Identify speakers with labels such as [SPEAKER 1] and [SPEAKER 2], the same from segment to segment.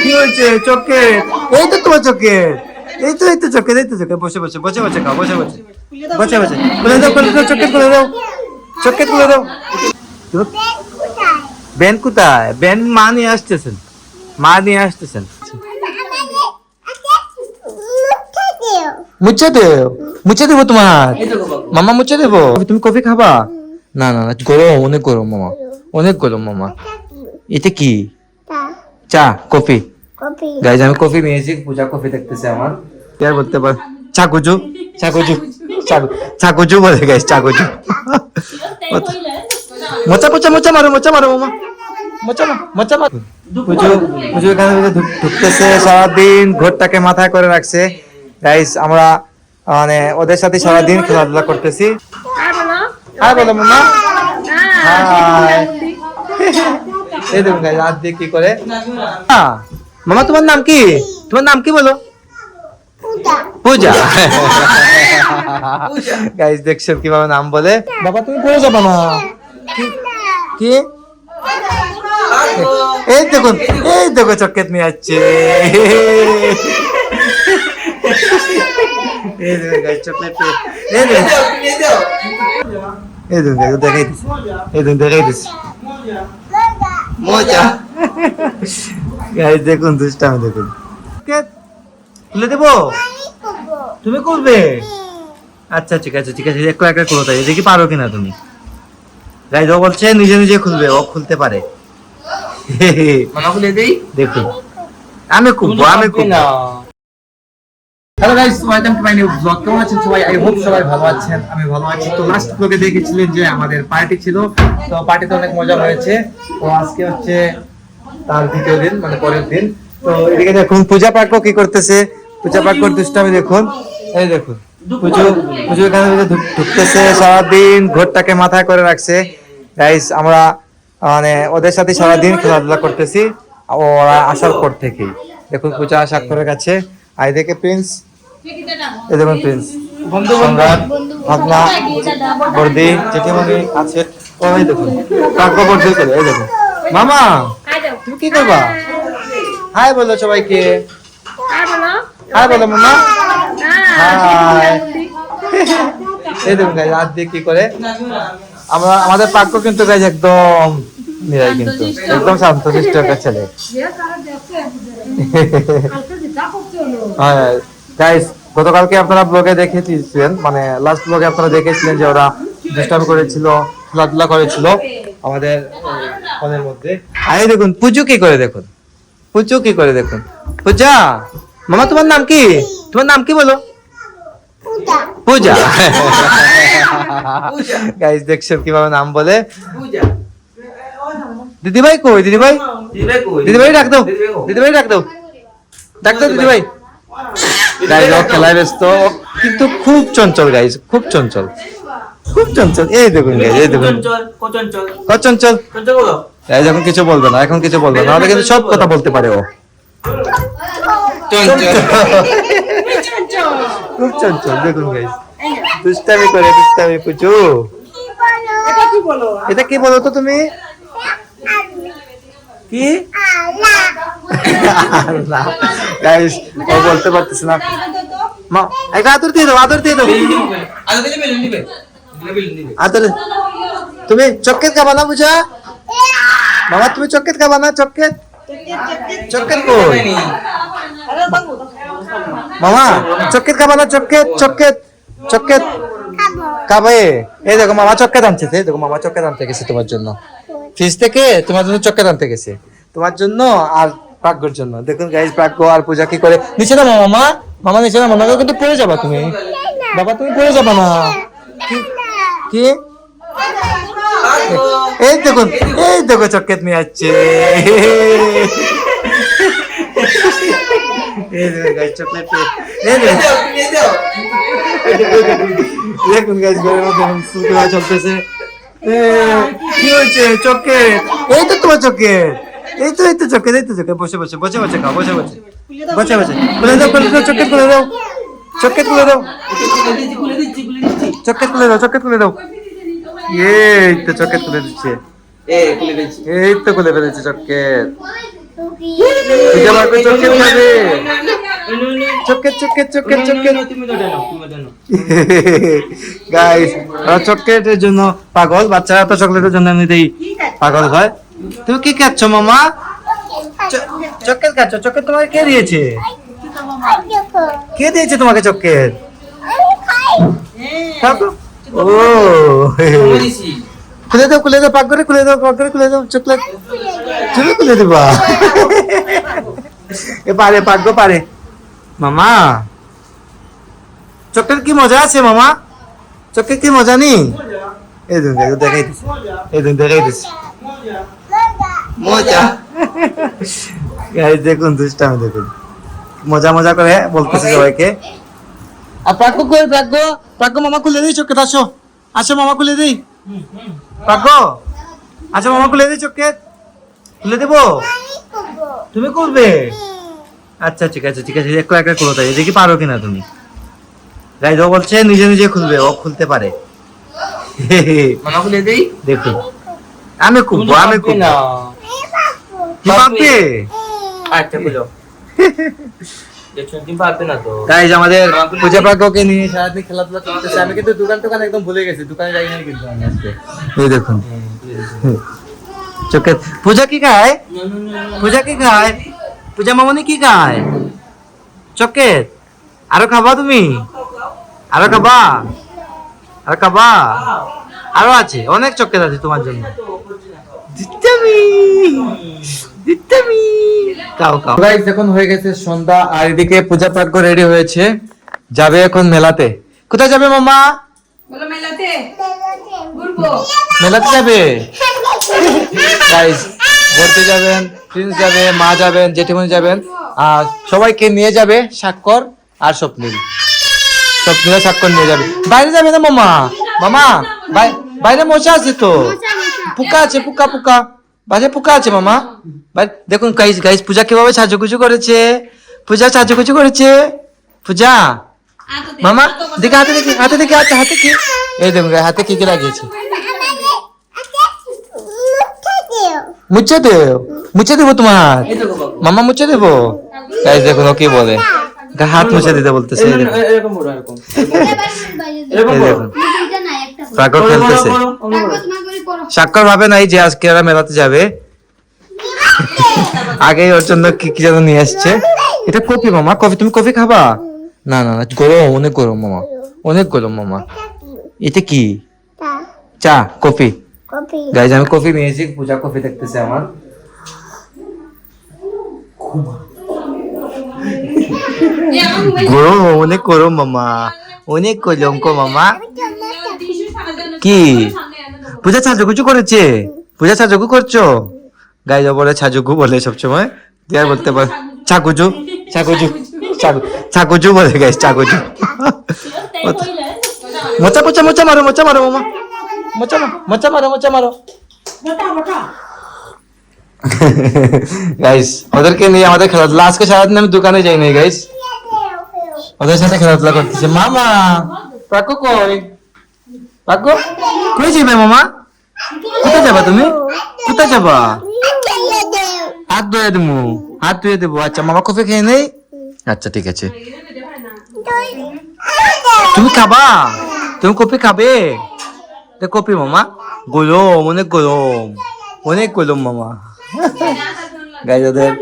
[SPEAKER 1] কি হয়েছে? চকেট, এই তো তোমার চকেট, এই তো চকেট, এই তো চকেট। বসে বসে বসে বসে খাও, বসে বসে বসে বসে খুলে দাও, খুলে দাও, চকেট খুলে দাও, চকেট খুলে দাও। বেন কোথায়? বেন মা নিয়ে আসতেছেন, মা নিয়ে আসতেছেন। মুছে দেও, মুছে দেবো তোমার মামা, মুছে দেবো। তুমি কফি খাবা? না না না, গরম, অনেক গরম মামা, অনেক গরম মামা। এটা কি? চা, কফি। গাইজ আমি কফি নিয়েছি, পূজা কফি দেখতেছে আমার। আর বলতে পার চাকুজু, চাকুজু, চাকুজু বলে গাইজ, চাকুজু। মোচা মোচা মোচা মারো, মোচা মারো মামা, মোচা মোচা মারো। পুজো পুজো এখানে ঢুকতেছে, সারাদিন ঘরটাকে মাথায় করে রাখছে। গাইজ আমরা মানে ওদের সাথে সারাদিন খেলাধুলা করতেছি। হাই বলো মামা, হাই। এই দেখুন গাইজ হাত দিয়ে কি করে। মামা তোমার নাম কি? তোমার নাম কি বলো? পূজা। গাইজ দেখছো কিভাবে নাম বলে। বাবা তুমি পড়ে যাবা না। কি? এই দেখুন, এই দেখো চকেট নিয়ে যাচ্ছে। এই দেখুন গাইজ চকলেট, এই দেখুন, এই দেখুন দেখাই দিস, এই দেখুন দেখাই দিস মজা। গাইজ দেখুন দুষ্টামি দেখুন। খুলে দেবো? তুমি করবে? আচ্ছা ঠিক আছে ঠিক আছে, একটু একটা করো, তাই দেখি পারো কিনা তুমি। গাইজ ও বলছে নিজে নিজে খুলবে, ও খুলতে পারে।
[SPEAKER 2] খুলে দেই,
[SPEAKER 1] দেখুন আমি খুলবো, আমি খুলবো।
[SPEAKER 2] Hello guys, welcome to my new blog. কেমন আছেন সবাই? আই হোপ সবাই ভালো আছেন, আমি ভালো আছি। তো লাস্ট ব্লগে দেখেছিলেন যে আমাদের পার্টি ছিল, তো পার্টিতে অনেক মজা হয়েছে। তো আজকে হচ্ছে তার দ্বিতীয় দিন, মানে পরের দিন।
[SPEAKER 1] তো এদিকে দেখুন পূজা পাঠ কি করতেছে, পূজা পাঠ করতে আমি দেখুন, এই দেখুন পুজো পুজো এখানে ঢুকতেছে, সারাদিন ঘরটাকে মাথায় করে রাখছে। গাইস আমরা মানে ওদের সাথে সারাদিন খেলাধুলা করতেছি ওরা আসার পর থেকেই। দেখুন পূজা আসার করে কাছে, আই দেখে প্রিন্স, এই দেখুন প্রিন্স, সম্রাট, ভাবনা, বর্দি, জেঠিমণি আছে। ওই দেখুন কাকু বর্দি করে, এই দেখুন মামা তুমি কি করবা? হাই বলো সবাইকে, হাই বলো মামা, হাই। এই দেখুন গাইজ হাত দিয়ে কি করে। আমরা আমাদের পাক্য কিন্তু গাইজ একদম নিরাই, কিন্তু একদম শান্ত শিষ্ট একটা ছেলে। হ্যাঁ গাইজ গতকালকে আপনারা ব্লগে দেখেছিলেন, মানে লাস্ট ব্লগে আপনারা দেখেছিলেন যে ওরা দুষ্টামি করেছিল, খেলাধুলা করেছিল আমাদের ফোনের মধ্যে। আরে দেখুন পুজো কি করে, দেখুন পুজো কি করে, দেখুন পূজা। মামা তোমার নাম কি? তোমার নাম কি বলো? পূজা। গাইস দেখছো কিভাবে নাম বলে। দিদি ভাই কই? দিদি ভাই, দিদি ভাই ডাক দাও, দিদি ভাই ডাক দাও, ডাক দাও দিদি ভাই। গাইস ও খেলায় ব্যস্ত, কিন্তু খুব চঞ্চল গাইস, খুব চঞ্চল, খুব চঞ্চল। এই দেখুন গাইস, এই দেখুন কত চঞ্চল। গাইস এখন কিছু বলবে না, এখন কিছু বলবে না, নাহলে কিন্তু সব কথা বলতে পারে ও। খুব চঞ্চল দেখুন গাইস, দুষ্টামি করে, দুষ্টামি পুজো। এটা কি বলো তো তুমি? কি? গাইস ও বলতে পারতেছ না। মা একটা আদর দিয়ে দাও, আদর দিয়ে দাও, আদর। তুমি চকলেট খাবা না পূজা? মামা তুমি চকলেট খাবা না? চকলেট, চকলেট কই মামা? চকলেট খাবা না? চকলেট, চকলেট, চকলেট খাবে। এই দেখো মামা চকলেট আনছে, এই দেখো মামা চকলেট আনতে গেছে তোমার জন্য, ফ্রিজ থেকে তোমার জন্য চকলেট আনতে গেছে, তোমার জন্য আর প্রাগ্যর জন্য। দেখুন গাইস প্রাগ্য আর পূজা কি করে। নিচে না মামা, মামা নিচে না, মামা কিন্তু পড়ে যাবা তুমি, বাবা তুমি পড়ে যাবা না। কি? এই দেখুন, এই দেখো চকলেট নিয়ে যাচ্ছে। এই দেখুন গাইস চকলেট, এই দেখুন গাইস ঘরের মধ্যে ফুলকোয়া চলতেছে। কি হয়েছে? চকলেট, এই তো তোমার চকলেট, এই তো, এই তো চকলেট, এই তো চকলেট। বসে বসে বসে বসে খাও, বসে বসে বসে বসে খুলে দাও, খুলে দাও চকলেট, খুলে দাও চকলেট, খুলে দাও চকলেট, খুলে দাও চকলেট, খুলে দাও। এই তো চকলেট খুলে দিচ্ছে, এই তো খুলে ফেলেছে চকলেট। পূজা পার্ক চক্কের খাবে চক্কের চক্কের চক্কের চক্কের গাইস ওরা চকলেটের জন্য পাগল, বাচ্চারা তো চকলেটের জন্য এমনিতেই পাগল হয়। তুমি কি খাচ্ছ মামা? চকলেট খাচ্ছ? চকলেট তোমাকে কে দিয়েছে? কে দিয়েছে তোমাকে চকলেট? খাও তো। ও খুলে দাও খুলে দাও, পাক করে খুলে দাও, পাক করে খুলে দাও চকলেট। তুমি খুলে দিবা? এ পারে, পাক গো পারে। মামা চকলেট কি মজা আছে মামা? চকলেট কি মজা নেই? এই দিন দেখাই দিচ্ছি, এই দিন দেখাই দিচ্ছি মজা। গাইস দেখুন দুষ্টামি দেখুন, মজা মজা করে বলতেছে সবাইকে। আর প্রাগ্য কই? প্রাগ্য, প্রাগ্য মামা খুলে দিই চকলেট, আসো আসো মামা খুলে দিই। প্রাগ্য আচ্ছা মামা খুলে দিই চকলেট, খুলে দেবো? তুমি করবে? আচ্ছা ঠিক আছে ঠিক আছে, একটু একটা খুলো, তাই দেখি পারো কিনা তুমি। গাইজ ও বলছে নিজে নিজে খুলবে, ও খুলতে পারে।
[SPEAKER 2] মামা খুলে দেই।
[SPEAKER 1] দেখুন আমি খুলবো, আমি খুলবো। কি পারবে?
[SPEAKER 2] আচ্ছা খুলো। দেখুন কি পারবে না তো।
[SPEAKER 1] গাইজ আমাদের পূজা পার্ককে নিয়ে সারাদিন খেলাধুলা চলতেছে। আমি কিন্তু দোকান টোকান একদম ভুলে গেছি, দোকানে যাই নাই কিন্তু আমি আজকে। এই দেখুন চোখে পূজা কি খায়? পূজা কি খায়? পূজা মামনি কি খায়? চকলেট। আরো খাবা তুমি? আরো খাবা? আরো খাবা? আরো আছে, অনেক চকলেট আছে তোমার জন্য। দিতামি দিতামি খাও খাও। গাইস এখন হয়ে গেছে সন্ধ্যা, আর এদিকে পূজা পার্ক রেডি হয়েছে, যাবে এখন মেলাতে। কোথায় যাবে মামা?
[SPEAKER 3] বলো মেলাতে ঘুরবো।
[SPEAKER 1] মেলাতে যাবে গাইস, ঘুরতে যাবেন, প্রিন্স যাবে, মা যাবেন, জেঠিমনি যাবেন, আর সবাইকে নিয়ে যাবে স্বাক্ষর আর স্বপ্নিল। স্বপ্নিল স্বাক্ষর নিয়ে যাবে। বাইরে যাবে না মামা? মামা বাইরে মশা আছে তো, পোকা আছে, পোকা পোকা বাইরে পোকা আছে মামা। দেখুন গাইস, গাইস পূজা কিভাবে সাজুগুজু করেছে, পূজা সাজুগুজু করেছে। পূজা মামা দেখে হাতে দেখি, হাতে দেখি, হাতে হাতে কি, এই দেখুন হাতে কি কি লাগিয়েছে। মুছে দেও, মুছে দেবো তোমার হাত মামা, মুছে দেবো। গাইস দেখুন ও কি বলে, হাত মুছে দিতে বলতেছে। এই দেখুন,
[SPEAKER 2] এরকম বড় এরকম।
[SPEAKER 1] এই দেখুন স্বাক্ষর খেলতেছে। স্বাক্ষর ভাবে নাই যে আজকে এরা মেলাতে যাবে, আগে ওর জন্য কি কি যেন নিয়ে আসছে। এটা কফি মামা, কফি। তুমি কফি খাবা? না না না, গরম, অনেক গরম মামা, অনেক গরম মামা। এটা কি? চা, কফি। গাইজ আমি কফি নিয়েছি, পূজা কফি দেখতেছে আমার। গরম, অনেক গরম মামা, অনেক কলঙ্ক মামা। কি পূজা সাজুগুজু করেছে? পূজা সাজুগু করছো? গাইজ বলে সাজুগু বলে সবসময়, আর বলতে পারে ছাগুজু, ছাগুজু, ছাগুজু বলে গাইজ, ছাগুজু। মোচা মোচা মোচা মারো, মোচা মারো মামা, মোচা মোচা মারো, মোচা মারো। গাইস ওদেরকে নিয়ে আমাদের খেলাধুলা, আজকে সারাদিন আমি দোকানে যাই নাই গাইস, ওদের সাথে খেলাধুলা করতেছে। মামা পাকো কই? পাকো কই যাবে মামা? কোথায় যাবা তুমি? কোথায় যাবা? হাত ধুয়ে দেবো, হাত ধুয়ে দেবো। আচ্ছা মামা কফি খেয়ে নেই? আচ্ছা ঠিক আছে। তুমি খাবা? তুমি কফি খাবে? কফি মামা, গরম, অনেক গরম, অনেক গরম মামা। গাইজ ওদের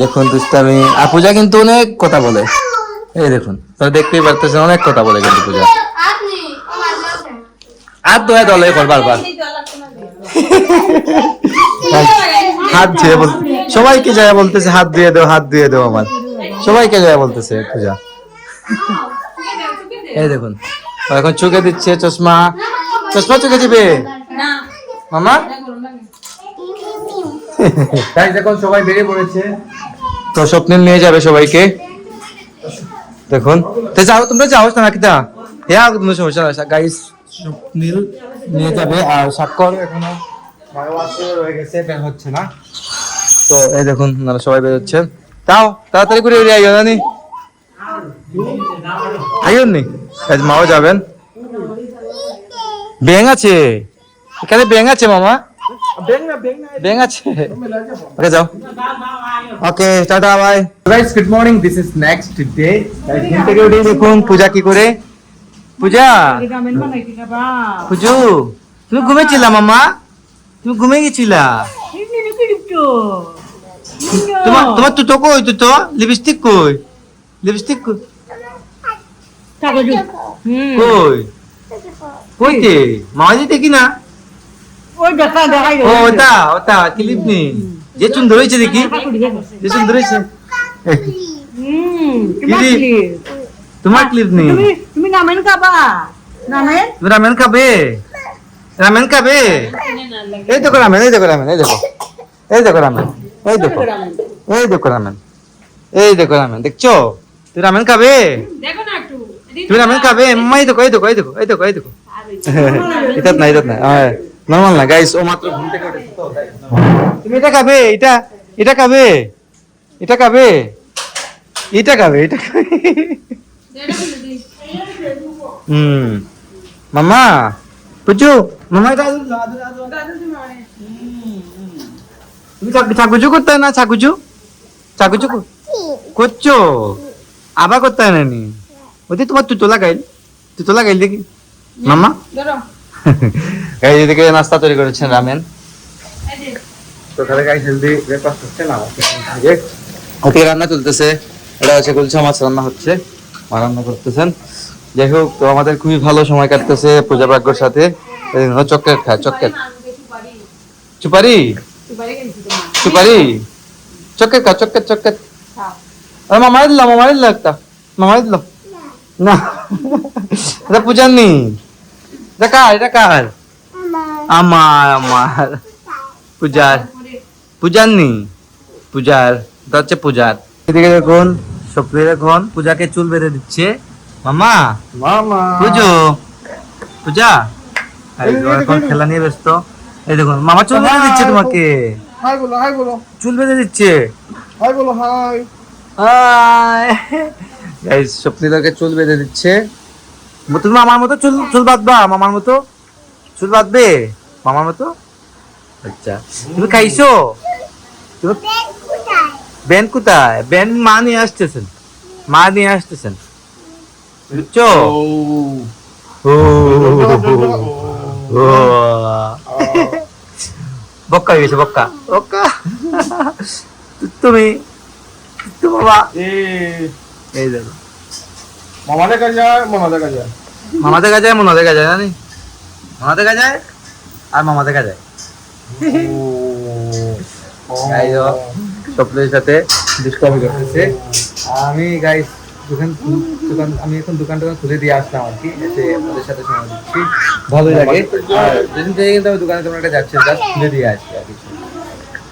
[SPEAKER 1] দেখুন দুষ্টামি। আর পূজা কিন্তু অনেক কথা বলে, এই দেখুন তোরা দেখতেই পারতেছেন, অনেক কথা বলে কিন্তু পূজা। হাত ধোয়া দলে কর বারবার, হাত ধুয়ে বল, সবাইকে যায় বলতেছে হাত ধুয়ে দাও, হাত ধুয়ে দাও আমার, সবাইকে যায় বলতেছে পূজা। এই দেখুন এখন চোখে দিচ্ছে চশমা, চশমা চোখে দিবে মামা। দেখুন সবাই বেরিয়ে পড়েছে, তো স্বপ্নিল নিয়ে যাবে সবাইকে। দেখুন তো যাও, তোমরা যাও না কিতা, হ্যাঁ কোনো সমস্যা নাই। গাইস স্বপ্নিল নিয়ে যাবে, আর স্বাক্ষর এখনো রয়ে গেছে, বের হচ্ছে না। তো এই দেখুন আপনারা সবাই বের হচ্ছেন, তাও তাড়াতাড়ি করে আইও নানি, আইও নি। মাও যাবেন। ব্যাং আছে এখানে, ব্যাং আছে মামা, ব্যাং আছে ওকে যাও ওকে tata bye
[SPEAKER 2] guys good morning, this is next day.
[SPEAKER 1] ঘুম থেকে উঠে দেখুন পূজা কি করে। পূজা পুজু তুমি ঘুমেছিলা মামা? তুমি ঘুমে গেছিলা? তোমার তোমার তুতো কই? তুতো লিপস্টিক কই? লিপস্টিক কই? কই কইতে মামা দিতে কি না? ও ওটা ওটা ক্লিপ নেই, যে সুন্দর হয়েছে দেখি, যে সুন্দর হয়েছে। তোমার ক্লিপ নেই।
[SPEAKER 4] তুমি রামেন খাবা? রামেন
[SPEAKER 1] তুমি রামেন খাবে? রামেন খাবে? এই দেখো রামেন, এই দেখো রামেন, এই দেখো, এই দেখো রামেন, এই দেখো, এই দেখো রামেন, এই দেখো রামেন, দেখছো? তুই রামেন খাবে?
[SPEAKER 3] দেখো না একটু
[SPEAKER 1] তুমি রামেন খাবে? মাই দেখো, এই দেখো, এই দেখো, এই দেখো, এই দেখো। এটাত না, এটাত না, নরমাল না গাইস, ও মাত্র ঘুম থেকে উঠেছে তো তাই। তুমি এটা খাবে? এটা এটা খাবে? এটা খাবে? এটা খাবে? এটা খাবে? মামা পুচু মামা এটা তুমি চাকুচু করতে হয় না? চাকুচু চাকুচু করছো আবার করতে হয় না নি? ওদি তোমার তুতো লাগাইল, তুতো লাগাইল দেখি মামা।
[SPEAKER 3] ধরো
[SPEAKER 1] গাইস এদিকে নাস্তা তৈরি করেছেন রামেন। তো তাহলে গাইস হেলদি ব্রেকফাস্ট হচ্ছে না ওকে, রান্না চলতেছে। এটা হচ্ছে গুলশা মাছ রান্না হচ্ছে, মা রান্না করতেছেন। যাই হোক, তো আমাদের খুবই ভালো সময় কাটতেছে পূজা ভাগ্যর সাথে। চকলেট খায়, চকলেট সুপারি সুপারি চকলেট খা, চকলেট চকলেট। আরে মামা দিলাম, মামা দিল একটা, মামা দিল না, এটা পূজার নি, এটা কার? এটা কার? আমার আমার পূজার, পূজার নি, পূজার, এটা হচ্ছে পূজার। এদিকে দেখুন সপ্রি দেখুন পূজাকে চুল বেঁধে দিচ্ছে মামা।
[SPEAKER 2] মামা
[SPEAKER 1] পুজো পূজা আরে এখন খেলা নিয়ে ব্যস্ত। এই দেখুন মামা চুল বেঁধে দিচ্ছে তোমাকে,
[SPEAKER 2] হাই বলো, হাই বলো,
[SPEAKER 1] চুল বেঁধে দিচ্ছে।
[SPEAKER 2] হাই বলো, হাই।
[SPEAKER 1] গাইস স্বপ্নিতাকে চুল বেঁধে দিচ্ছে। তুমি মামার মতো চুল চুল বাঁধবা? মামার মতো চুল বাঁধবে মামার মতো? আচ্ছা তুমি খাইছো? তুমি ব্যান কোথায়? ব্যান মা নিয়ে আসতেছেন, মা নিয়ে আসতেছেন, বুঝছো? ও ও বক্কা হয়ে গেছে, বক্কা বক্কা। তুমি তো বাবা এই দেখো
[SPEAKER 2] মামা দেখা যায়, মামা দেখা যায়।
[SPEAKER 1] মামা দেখা যায়, মনা দেখা যায়, জানি মামা দেখা যায় আর মামা দেখা যায়। স্বপ্নের সাথে দুষ্টামি করতেছে। আমি গাইস দোকান আমি এখন দোকান টোকান খুলে দিয়ে আসলাম আর কি, এসে ওদের সাথে সময় দিচ্ছি, ভালোই লাগে। আর যেদিন থেকে কিন্তু আমি দোকানে তোমরা একটা যাচ্ছি, জাস্ট খুলে দিয়ে আসছি আর কিছু।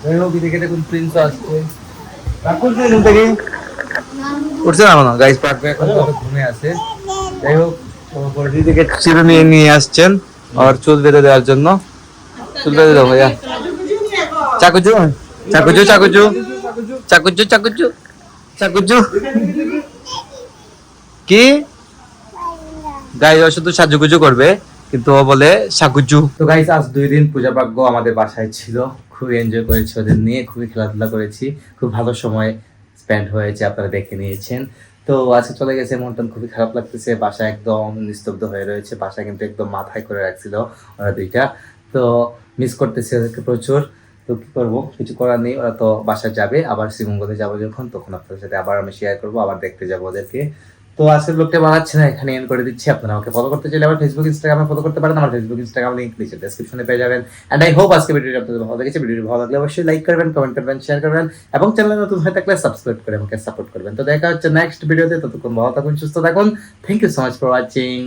[SPEAKER 1] যাই হোক এদিকে দেখুন প্রিন্স আসছে, রাখুন ঘুম থেকে উঠছে না মনে গাইস, পার্কে এখন তো ঘুমে আছে। যাই হোক বড়দি থেকে চিরুনি নিয়ে আসছেন আর চুল বেঁধে দেওয়ার জন্য। চুল বেঁধে দাও ভাইয়া, চাকুচু চাকুচু চাকুচু চাকুচু চাকুচু চাকুচু কি গাইস, ও শুধু সাজুগুজু করবে কিন্তু ও বলে সাকুচু। তো গাইস আজ 2 দিন পূজা ভাগ্য আমাদের বাসায় ছিল, খুবই এনজয় করেছি ওদের নিয়ে, খুবই খেলাধুলা করেছি, খুব ভালো সময় স্পেন্ড হয়েছে, আপনারা দেখে নিয়েছেন। তো আজকে চলে গেছে, মনটা খুবই খারাপ লাগতেছে, বাসা একদম নিস্তব্ধ হয়ে রয়েছে, বাসা কিন্তু একদম মাথায় করে রাখছিল ওরা দুইটা। তো মিস করতেছি ওদেরকে প্রচুর। তো কি করবো, কিছু করার নেই, ওরা তো বাসায় যাবে, আবার শ্রীমঙ্গলে যাবো যখন, তখন আপনাদের সাথে আবার আমি শেয়ার করবো, আবার দেখতে যাবো ওদেরকে। তো আজকের ব্লগটা বাড়াচ্ছি না, এখানে এন্ড করে দিচ্ছি। আপনারা আমাকে ফলো করতে চাইলে আমার ফেসবুক ইনস্টাগ্রামে ফলো করতে পারেন, আমার ফেসবুক ইনস্টাগ্রাম লিংক নিচে ডেসক্রিপশনে পেয়ে যাবেন। এন্ড আই হোপ আজকে ভিডিওটি আপনাদের ভালো লেগেছে। ভিডিওটি ভালো লাগলে অবশ্যই লাইক করবেন, কমেন্ট করবেন, শেয়ার করবেন এবং চ্যানেলে নতুন হয়ে থাকলে সাবস্ক্রাইব করে আমাকে সাপোর্ট করবেন। তো দেখা হচ্ছে নেক্সট ভিডিওতে, ততক্ষণ ভালো থাকুন, সুস্থ থাকুন। Thank you so much for watching.